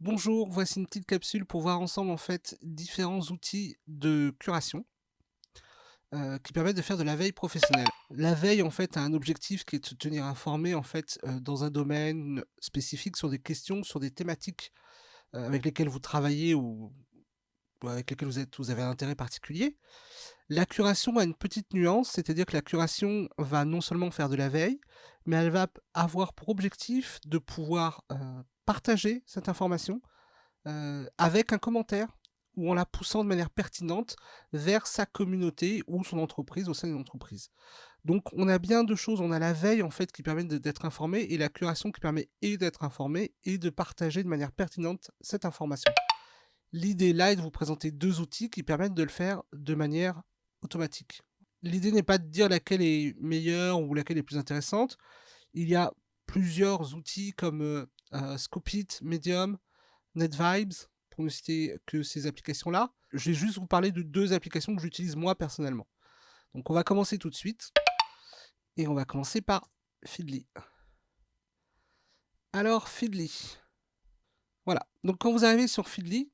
Bonjour, voici une petite capsule pour voir ensemble en fait différents outils de curation qui permettent de faire de la veille professionnelle. La veille en fait a un objectif qui est de se tenir informé en fait dans un domaine spécifique sur des questions, sur des thématiques avec lesquelles vous travaillez ou avec lesquelles vous avez un intérêt particulier. La curation a une petite nuance, c'est-à-dire que la curation va non seulement faire de la veille, mais elle va avoir pour objectif de pouvoir partager cette information avec un commentaire ou en la poussant de manière pertinente vers sa communauté ou son entreprise au sein d'une entreprise. Donc on a bien 2 choses, on a la veille en fait qui permet d'être informé et la curation qui permet et d'être informé et de partager de manière pertinente cette information. L'idée là est de vous présenter 2 outils qui permettent de le faire de manière automatique. L'idée n'est pas de dire laquelle est meilleure ou laquelle est plus intéressante. Il y a plusieurs outils comme, Scoopit, Medium, NetVibes, pour ne citer que ces applications-là. Je vais juste vous parler de 2 applications que j'utilise moi personnellement. Donc on va commencer tout de suite et on va commencer par Feedly. Alors Feedly, voilà. Donc quand vous arrivez sur Feedly,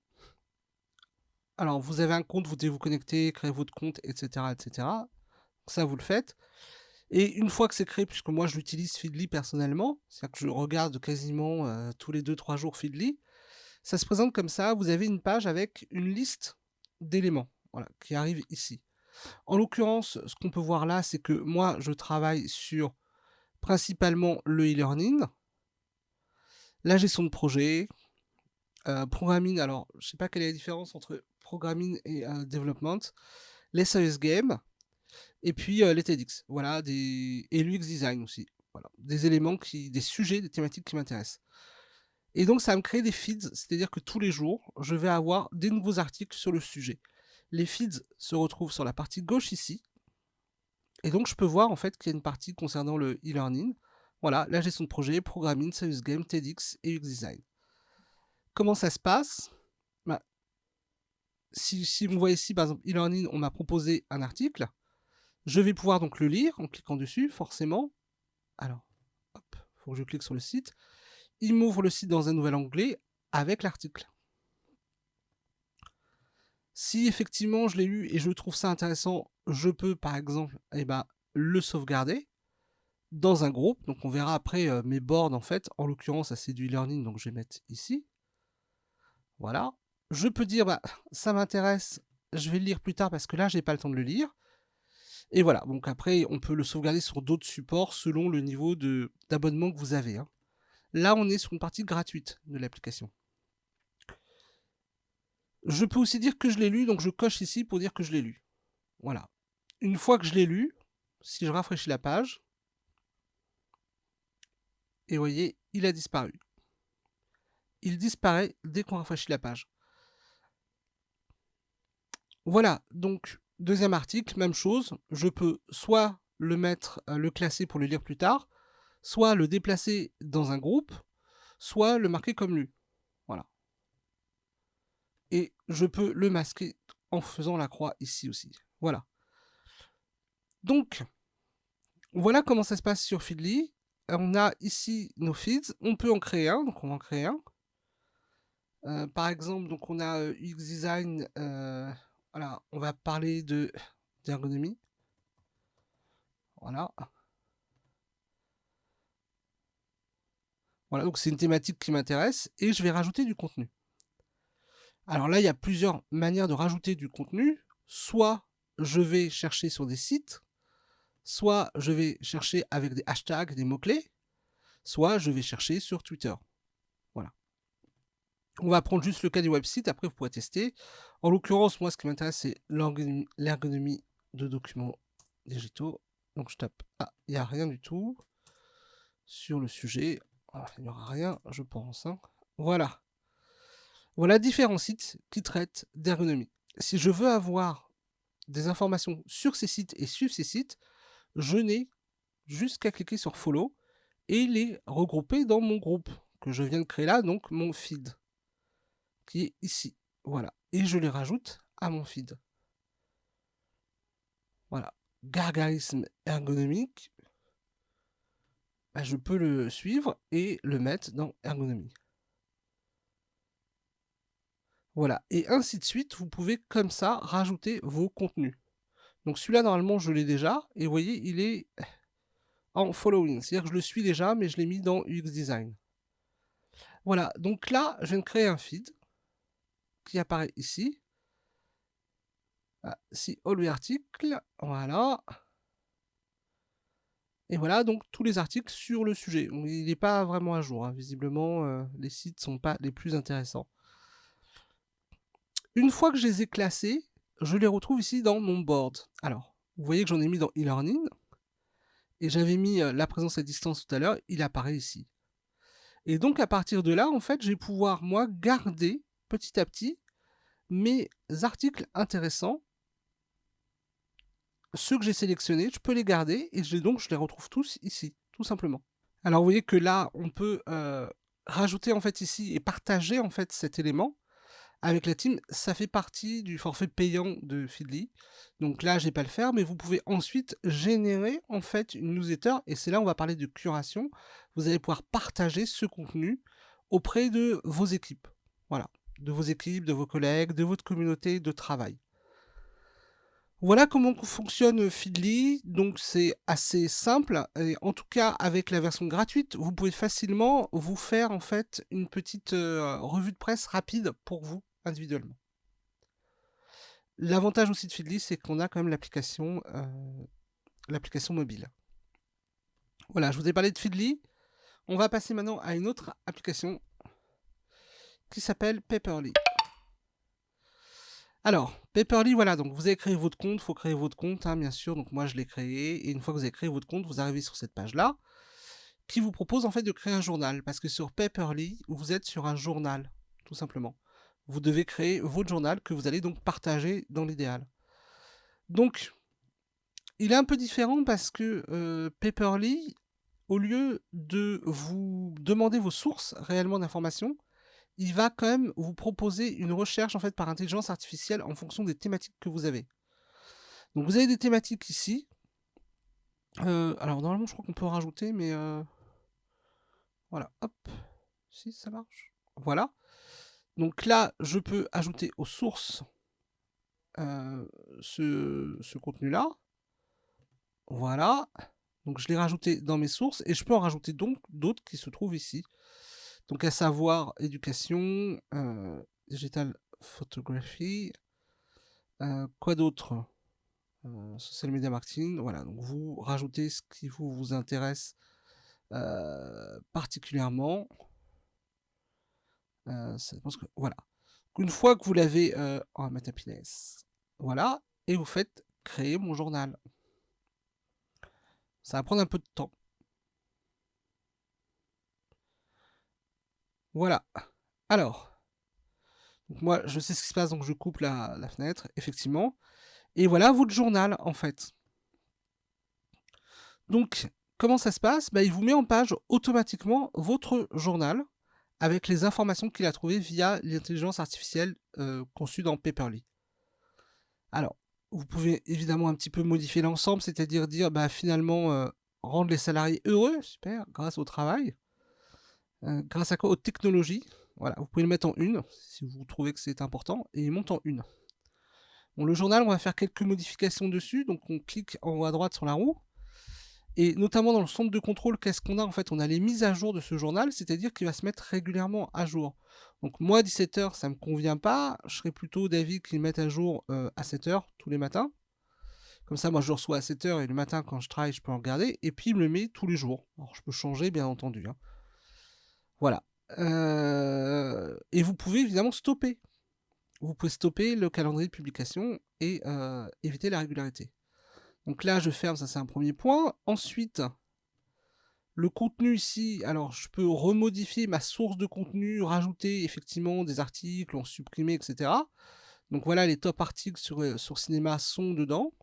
alors vous avez un compte, vous devez vous connecter, créer votre compte, et cetera, et cetera. Ça, vous le faites et une fois que c'est créé, puisque moi je l'utilise Feedly personnellement, c'est-à-dire que je regarde quasiment, tous les 2-3 jours Feedly, ça se présente comme ça. Vous avez une page avec une liste d'éléments, voilà, qui arrivent ici. En l'occurrence, ce qu'on peut voir là, c'est que moi, je travaille sur principalement le e-learning, la gestion de projet, programming. Alors, je ne sais pas quelle est la différence entre programming et development, les serious games, et puis les TEDx. Voilà, et l'UX design aussi. Voilà, des éléments des sujets, des thématiques qui m'intéressent. Et donc, ça va me créer des feeds, c'est-à-dire que tous les jours, je vais avoir des nouveaux articles sur le sujet. Les feeds se retrouvent sur la partie gauche ici. Et donc, je peux voir en fait qu'il y a une partie concernant le e-learning. Voilà, la gestion de projet, programming, serious game, TEDx et UX design. Comment ça se passe? Bah, si vous voyez ici, par exemple, e-learning, on m'a proposé un article. Je vais pouvoir donc le lire en cliquant dessus, forcément. Alors, hop, il faut que je clique sur le site. Il m'ouvre le site dans un nouvel onglet avec l'article. Si effectivement je l'ai lu et je trouve ça intéressant, je peux par exemple le sauvegarder dans un groupe. Donc on verra après mes boards en fait. En l'occurrence, c'est du e-learning, donc je vais mettre ici. Voilà. Je peux dire, ça m'intéresse, je vais le lire plus tard parce que là, j'ai pas le temps de le lire. Et voilà. Donc après, on peut le sauvegarder sur d'autres supports selon le niveau d'abonnement que vous avez, hein. Là, on est sur une partie gratuite de l'application. Je peux aussi dire que je l'ai lu, donc je coche ici pour dire que je l'ai lu. Voilà. Une fois que je l'ai lu, si je rafraîchis la page, et vous voyez, il a disparu. Il disparaît dès qu'on rafraîchit la page. Voilà, donc deuxième article, même chose. Je peux soit le mettre, le classer pour le lire plus tard, soit le déplacer dans un groupe, soit le marquer comme lu. Voilà. Et je peux le masquer en faisant la croix ici aussi. Voilà. Donc, voilà comment ça se passe sur Feedly. On a ici nos feeds. On peut en créer un, donc on va en créer un. Par exemple, donc on a UX design. Voilà, on va parler d'ergonomie. Voilà. Voilà, donc c'est une thématique qui m'intéresse et je vais rajouter du contenu. Alors là, il y a plusieurs manières de rajouter du contenu. Soit je vais chercher sur des sites, soit je vais chercher avec des hashtags, des mots-clés, soit je vais chercher sur Twitter. Voilà. On va prendre juste le cas du website, après vous pourrez tester. En l'occurrence, moi, ce qui m'intéresse, c'est l'ergonomie de documents digitaux. Donc je tape, il n'y a rien du tout sur le sujet. Il n'y aura rien, je pense, hein. Voilà. Voilà différents sites qui traitent d'ergonomie. Si je veux avoir des informations sur ces sites et suivre ces sites, je n'ai juste qu'à cliquer sur Follow et les regrouper dans mon groupe que je viens de créer là, donc mon feed, qui est ici. Voilà. Et je les rajoute à mon feed. Voilà. Gargarisme ergonomique, je peux le suivre et le mettre dans ergonomie. Voilà, et ainsi de suite, vous pouvez comme ça rajouter vos contenus. Donc celui-là, normalement, je l'ai déjà, et vous voyez, il est en following, c'est-à-dire que je le suis déjà, mais je l'ai mis dans UX Design. Voilà, donc là, je viens de créer un feed qui apparaît ici. Ah, si all articles, voilà. Et voilà donc tous les articles sur le sujet. Il n'est pas vraiment à jour, hein. Visiblement, les sites ne sont pas les plus intéressants. Une fois que je les ai classés, je les retrouve ici dans mon board. Alors, vous voyez que j'en ai mis dans e-learning, et j'avais mis la présence à distance tout à l'heure, il apparaît ici. Et donc à partir de là, en fait, je vais pouvoir, moi, garder petit à petit mes articles intéressants. Ceux que j'ai sélectionnés, je peux les garder, et je les retrouve tous ici, tout simplement. Alors vous voyez que là, on peut rajouter en fait ici et partager en fait cet élément avec la team. Ça fait partie du forfait payant de Feedly. Donc là, je vais pas le faire, mais vous pouvez ensuite générer en fait une newsletter, et c'est là où on va parler de curation. Vous allez pouvoir partager ce contenu auprès de vos équipes. Voilà, de vos équipes, de vos collègues, de votre communauté de travail. Voilà comment fonctionne Feedly, donc c'est assez simple, et en tout cas avec la version gratuite, vous pouvez facilement vous faire en fait une petite revue de presse rapide pour vous individuellement. L'avantage aussi de Feedly, c'est qu'on a quand même l'application mobile. Voilà, je vous ai parlé de Feedly, on va passer maintenant à une autre application qui s'appelle Paperly. Alors, Paperly, voilà, donc vous avez créé votre compte, il faut créer votre compte, hein, bien sûr, donc moi je l'ai créé, et une fois que vous avez créé votre compte, vous arrivez sur cette page-là, qui vous propose en fait de créer un journal, parce que sur Paperly, vous êtes sur un journal, tout simplement. Vous devez créer votre journal que vous allez donc partager dans l'idéal. Donc, il est un peu différent parce que Paperly, au lieu de vous demander vos sources réellement d'informations, il va quand même vous proposer une recherche en fait par intelligence artificielle en fonction des thématiques que vous avez. Donc vous avez des thématiques ici. Alors normalement je crois qu'on peut en rajouter, mais voilà, hop, si ça marche. Voilà. Donc là, je peux ajouter aux sources ce contenu-là. Voilà. Donc je l'ai rajouté dans mes sources, et je peux en rajouter donc d'autres qui se trouvent ici. Donc à savoir éducation, digital photography, quoi d'autre, social media marketing. Voilà, donc vous rajoutez ce qui vous intéresse particulièrement. Je pense que voilà. Une fois que vous l'avez, on va mettre happiness. Voilà, et vous faites créer mon journal. Ça va prendre un peu de temps. Voilà. Alors, donc moi, je sais ce qui se passe, donc je coupe la fenêtre, effectivement. Et voilà votre journal, en fait. Donc, comment ça se passe? Bah, il vous met en page automatiquement votre journal avec les informations qu'il a trouvées via l'intelligence artificielle conçue dans Paperly. Alors, vous pouvez évidemment un petit peu modifier l'ensemble, c'est-à-dire dire bah, finalement rendre les salariés heureux, super, grâce au travail. Grâce à quoi? Aux technologies. Voilà, vous pouvez le mettre en une si vous trouvez que c'est important, et il monte en une. Bon, le journal, on va faire quelques modifications dessus, donc on clique en haut à droite sur la roue, et notamment dans le centre de contrôle, qu'est-ce qu'on a en fait? On a les mises à jour de ce journal, c'est-à-dire qu'il va se mettre régulièrement à jour. Donc moi, 17h, ça me convient pas, je serais plutôt d'avis qu'il mette à jour à 7h tous les matins. Comme ça, moi, je le reçois à 7h, et le matin, quand je travaille, je peux en regarder, et puis il me le met tous les jours. Alors, je peux changer, bien entendu, hein. Voilà. Et vous pouvez évidemment stopper. Vous pouvez stopper le calendrier de publication et éviter la régularité. Donc là, je ferme, ça c'est un premier point. Ensuite, le contenu ici, alors je peux remodifier ma source de contenu, rajouter effectivement des articles, en supprimer, etc. Donc voilà, les top articles sur cinéma sont dedans.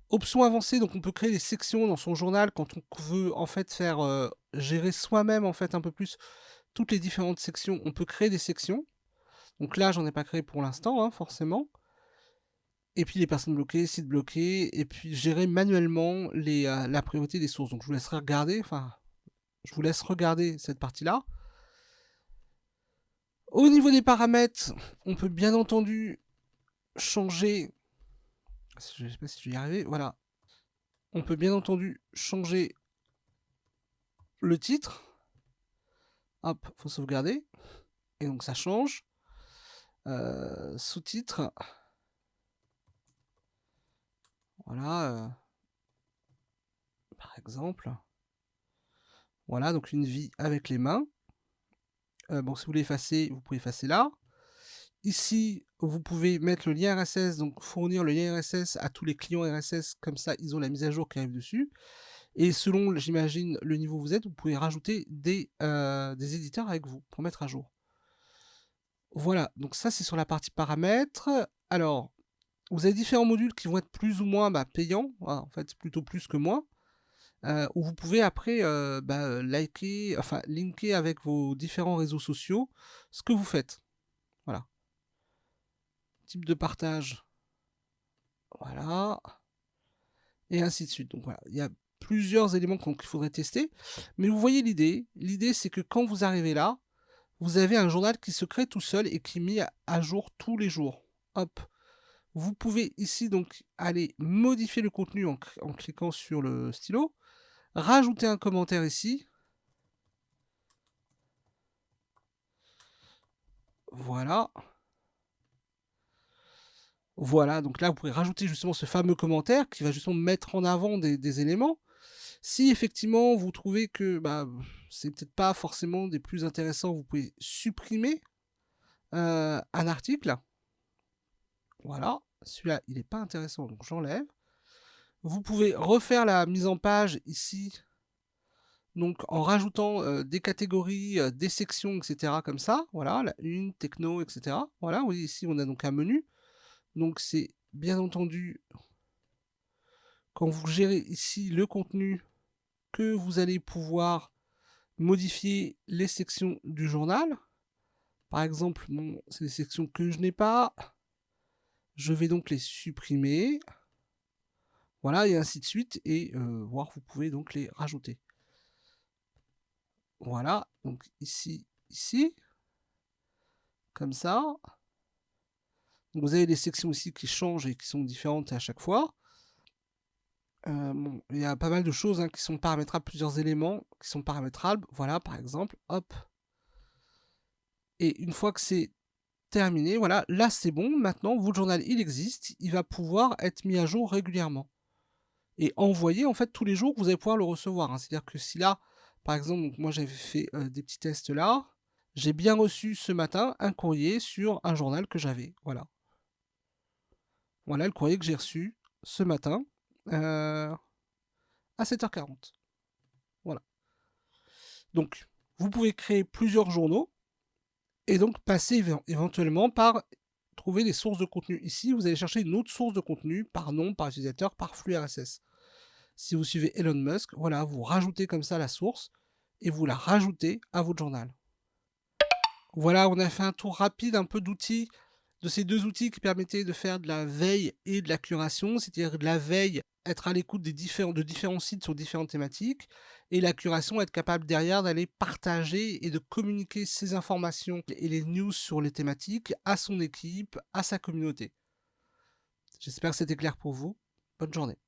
Option avancée, donc on peut créer des sections dans son journal quand on veut en fait faire gérer soi-même en fait un peu plus toutes les différentes sections. On peut créer des sections. Donc là, j'en ai pas créé pour l'instant, hein, forcément. Et puis les personnes bloquées, sites bloqués, et puis gérer manuellement la priorité des sources. Donc je vous laisserai regarder, enfin, je vous laisse regarder cette partie-là. Au niveau des paramètres, on peut bien entendu changer... Je ne sais pas si je vais y arriver. Voilà. On peut bien entendu changer le titre. Hop, faut sauvegarder. Et donc ça change. Sous-titre. Voilà. Par exemple. Voilà, donc une vie avec les mains. Bon, si vous voulez effacer, vous pouvez effacer là. Ici, vous pouvez mettre le lien RSS, donc fournir le lien RSS à tous les clients RSS, comme ça ils ont la mise à jour qui arrive dessus. Et selon, j'imagine, le niveau où vous êtes, vous pouvez rajouter des éditeurs avec vous pour mettre à jour. Voilà, donc ça c'est sur la partie paramètres. Alors, vous avez différents modules qui vont être plus ou moins payants, en fait plutôt plus que moins, où vous pouvez après liker, enfin linker avec vos différents réseaux sociaux ce que vous faites. Voilà. Type de partage. Voilà. Et ainsi de suite. Donc voilà, il y a plusieurs éléments qu'il faudrait tester. Mais vous voyez l'idée. L'idée, c'est que quand vous arrivez là, vous avez un journal qui se crée tout seul et qui est mis à jour tous les jours. Hop. Vous pouvez ici donc aller modifier le contenu en cliquant sur le stylo. Rajouter un commentaire ici. Voilà. Voilà, donc là, vous pouvez rajouter justement ce fameux commentaire qui va justement mettre en avant des éléments. Si effectivement vous trouvez que c'est peut-être pas forcément des plus intéressants, vous pouvez supprimer un article. Voilà, celui-là, il n'est pas intéressant, donc j'enlève. Vous pouvez refaire la mise en page ici, donc en rajoutant des catégories, des sections, etc. comme ça. Voilà, la une, techno, etc. Voilà, vous voyez ici, on a donc un menu. Donc c'est bien entendu, quand vous gérez ici le contenu, que vous allez pouvoir modifier les sections du journal. Par exemple, bon, c'est des sections que je n'ai pas. Je vais donc les supprimer. Voilà, et ainsi de suite. Et voir, vous pouvez donc les rajouter. Voilà, donc ici, ici. Comme ça. Donc vous avez des sections ici qui changent et qui sont différentes à chaque fois. Bon, il y a pas mal de choses qui sont paramétrables, plusieurs éléments qui sont paramétrables. Voilà, par exemple, hop. Et une fois que c'est terminé, voilà, là c'est bon. Maintenant, votre journal, il existe. Il va pouvoir être mis à jour régulièrement. Et envoyé, en fait, tous les jours, vous allez pouvoir le recevoir. C'est-à-dire que si là, par exemple, donc moi j'avais fait des petits tests là, j'ai bien reçu ce matin un courrier sur un journal que j'avais. Voilà. Voilà le courrier que j'ai reçu ce matin à 7h40. Voilà. Donc, vous pouvez créer plusieurs journaux et donc passer éventuellement par trouver des sources de contenu. Ici, vous allez chercher une autre source de contenu par nom, par utilisateur, par flux RSS. Si vous suivez Elon Musk, voilà, vous rajoutez comme ça la source et vous la rajoutez à votre journal. Voilà, on a fait un tour rapide un peu d'outils, de ces deux outils qui permettaient de faire de la veille et de la curation, c'est-à-dire de la veille, être à l'écoute de différents sites sur différentes thématiques, et la curation, être capable derrière d'aller partager et de communiquer ces informations et les news sur les thématiques à son équipe, à sa communauté. J'espère que c'était clair pour vous. Bonne journée.